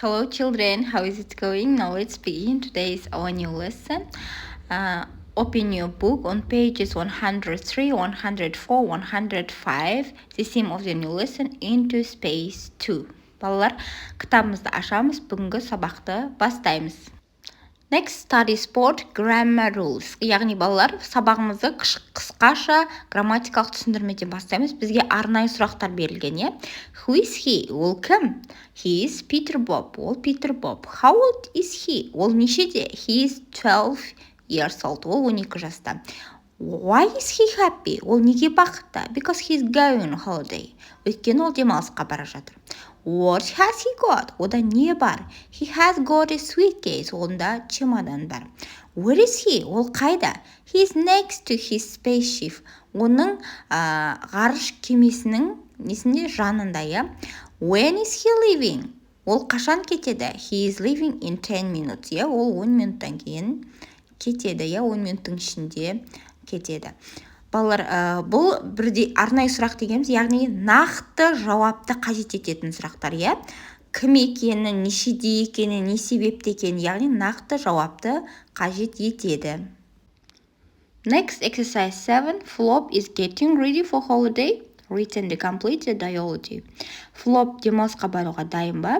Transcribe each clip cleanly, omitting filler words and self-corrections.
Hello children, how is it going? Now let's begin today's our new lesson. Open your book on pages 103, 104, 105. The theme of the new lesson into space 2. Балалар, кітабымызды ашамыз, бүгінгі сабақты бастаймыз. Next, study sport grammar rules. Яғни балалар, сабағымызды қысқаша грамматикалық түсіндірмеден бастаймыз. Бізге арнайы сұрақтар берілген, е? Who is he? Ол кім? He is Peter Bob. Ол Peter Bob. How old is he? Ол нешеде? He is 12 years old. Ол 12 жаста. Why is he happy? Ол неге бақытты? Because he is going on holiday. Өйткені ол демалысқа бара жатыр. What has he got? Ода не бар? He has got a suitcase. Онда чемодан бар. Where is he? Ол қайда? He is next to his spaceship. Оның ғарыш кемесінің несінде жанында, я? When is he leaving? Ол қашан кетеді? He is leaving in 10 minutes. Я? Ол 10 минуттан кейін кетеді. Я? 10 минуттың ішінде кетеді. Балалар, бұл бірдей арнайы сұрақ дегеніміз, яғни нақты жауапты қажет ететін сұрақтар, я? Кім екені, нешеде екені, не себепті екені, яғни нақты жауапты қажет етеді. Next, exercise 7. Flop is getting ready for holiday. Written the complete dialogue. Flop демалысқа баруға дайын ба?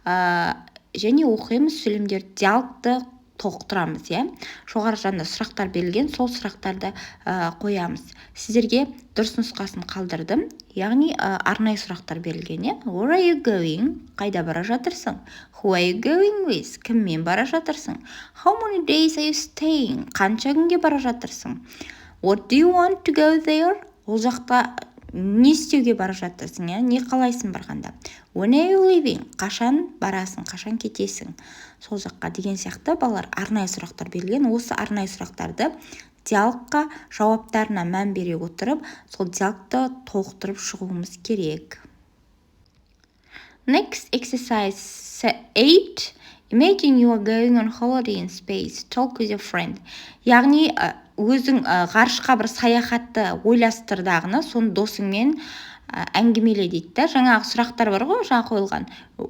Және оқимыз сөйлемдер диалогты толықтырамыз, я? Жоғары жанда сұрақтар берілген, сол сұрақтарды қоямыз. Сіздерге дұрыс нұсқасын қалдырдым, яғни арнайы сұрақтар берілген, я? Where are you going? Қайда бара жатырсың? Who are you going with? Кіммен бара жатырсың? How many days are you staying? Қанша күнге бара жатырсың? What do you want to go there? Ол жақта не істеуге бара жатырсың, я? Не қалайсың барғанда? When are you leaving? Қашан барасың, қашан кетесің? Сол жаққа деген сияқты балалар арнайы сұрақтар берілген. Осы арнайы сұрақтарды диалогқа жауаптарына мән бере отырып, сол диалогты толықтырып шығуымыз керек. Next, exercise 8. Imagine you are going on holiday in space. Talk with your friend. Яғни, өзің ғарышқа бір саяхатты ойластырдағыны, соны досыңмен әңгімеле дейді да. Жаңағы сұрақтар бар ғой, жаңа қойылған.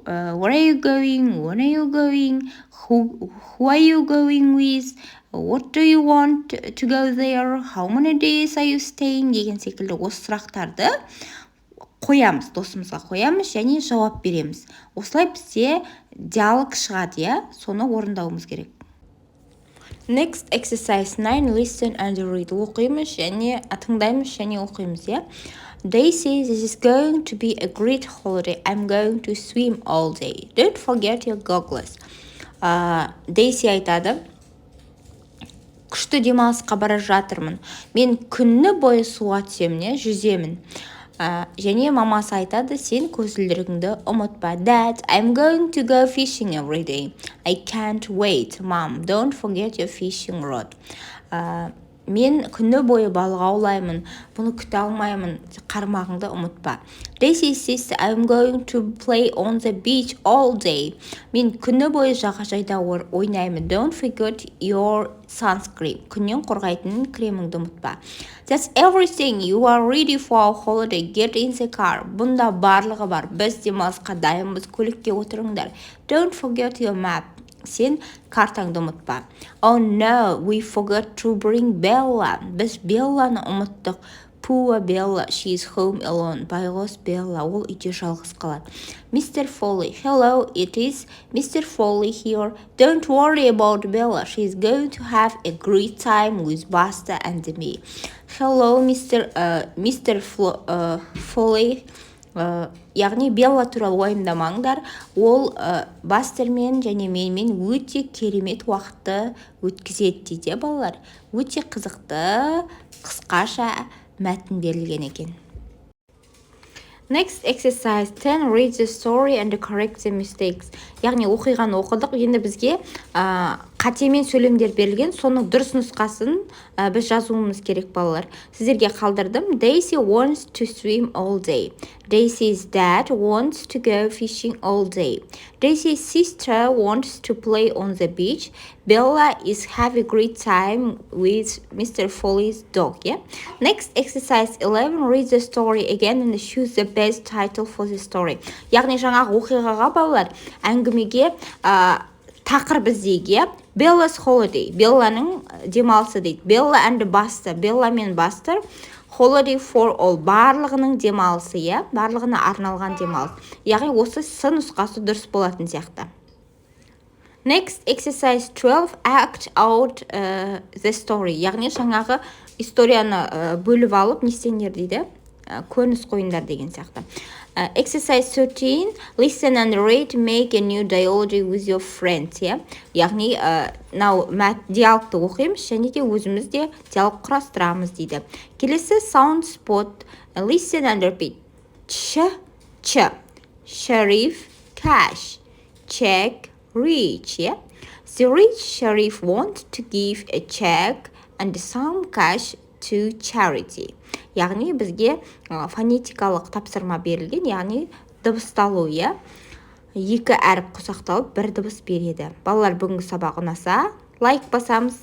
Where are you going? When are you going? Who are you going with? What do you want to go there? How many days are you staying? Деген секілді осы сұрақтарды қоямыз, досымызға қоямыз және жауап береміз. Осылай бізде диалог шығады, я? Соны орындауымыз керек. Next, exercise 9. Listen and read. Оқимыз және тыңдаймыз және оқимыз, я? They say this is going to be a great holiday. I'm going to swim all day. Don't forget your goggles. Дейси айтады, күшті демалысқа бара жатырмын. Мен күні бойы суға түсемін, жүземін. Және мамасы айтады, сен көзілдірігіңді ұмытпа. Dad, I'm going to go fishing every day. I can't wait. Mom, don't forget your fishing rod. Мен күні бойы балық аулаймын, бұны күте алмаймын, қармағыңды ұмытпа. Daisy says, I'm going to play on the beach all day. Мен күні бойы жағажайда ойнаймын. Don't forget your sunscreen. Күннен қорғайтын креміңді ұмытпа. That's everything. You are ready for our holiday. Get in the car. Бұнда барлығы бар. Біз демалысқа дайынбыз, көлікке отырыңдар. Don't forget your map. Сен картаңды ұмытпа. Oh no, we forgot to bring Bella. Біз Белланы ұмыттық. Poor Bella, she is home alone. Байғұс Bella, ол үйде жалғыз қалады. Mr. Foley, hello, it is Mr. Foley here. Don't worry about Bella. She is going to have a great time with Buster and me. Hello, Mr. Foley. Яғни Белла туралы ойымдамаңдар, ол Бастермен және менімен өте керемет уақытты өткізеді дейді балалар. Өте қызықты, қысқаша мәтін берілген екен. Next, exercise 10. Read the story and correct the mistakes. Яғни оқиғаны оқыдық, енді бізге қатемен сөйлемдер берілген, соның дұрыс нұсқасын біз жазуымыз керек балалар. Сіздерге қалдырдым. Daisy wants to swim all day. Daisy's dad wants to go fishing all day. Daisy's sister wants to play on the beach. Bella is having a great time with Mr. Foley's dog. Yeah? Next, exercise 11. Read the story again and choose the best today's title for the story. Яғни жаңағы оқиғаға балалар әңгімеге тақырып іздеуге Bella's holiday, Белланың демалысы дейді. Bella and Buster, Bella мен Buster, holiday for all, барлығының демалысы, барлығына арналған демалыс. Яғни осы сын нұсқасы дұрыс болатын сияқты. Next, exercise 12, act out the story. Яғни жаңағы историяны бөліп алып, не істеңдер дейді? Көрініс қойыңдар деген сияқты. Exercise 13, listen and read, make a new dialogue with your friends. Яғни диалогты оқимыз, және де өзіміз де диалог құрастырамыз дейді. Келесі sound spot, listen and repeat. Ch, Sharif, cash, check, rich. The rich Sharif wants to give a check and some cash to charity. Яғни бізге фонетикалық тапсырма берілген, яғни дыбысталу, екі әріп қосақталып бір дыбыс береді. Балалар, бүгінгі сабақ ұнаса, лайк басамыз.